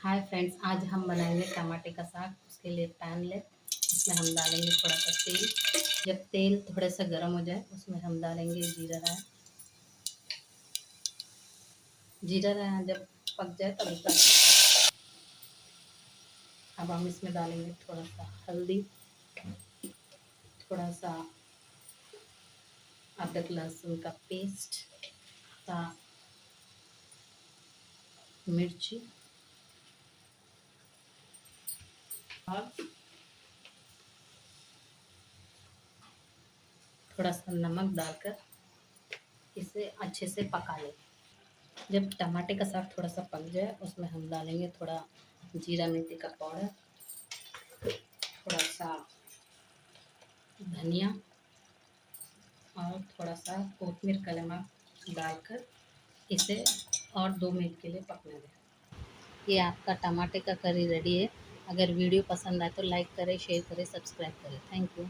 Hi friends, आज हम बनाएंगे टमाटे का साग। उसके लिए पैन ले, उसमें हम डालेंगे थोड़ा सा तेल। जब तेल थोड़ा सा गर्म हो जाए उसमें हम डालेंगे जीरा राय। जीरा राय जब पक जाए तब उतार। अब हम इसमें डालेंगे थोड़ा सा हल्दी, थोड़ा सा अदरक लहसुन का पेस्ट, सा मिर्ची और थोड़ा सा नमक डालकर इसे अच्छे से पका लें। जब टमाटे का साग थोड़ा सा पक जाए उसमें हम डालेंगे थोड़ा जीरा मेथी का पाउडर, थोड़ा सा धनिया और थोड़ा सा कोतमीर कलमा डालकर इसे और 2 मिनट के लिए पकने दें। ये आपका टमाटे का करी रेडी है। अगर वीडियो पसंद आए तो लाइक करें, शेयर करें, सब्सक्राइब करें। Thank you.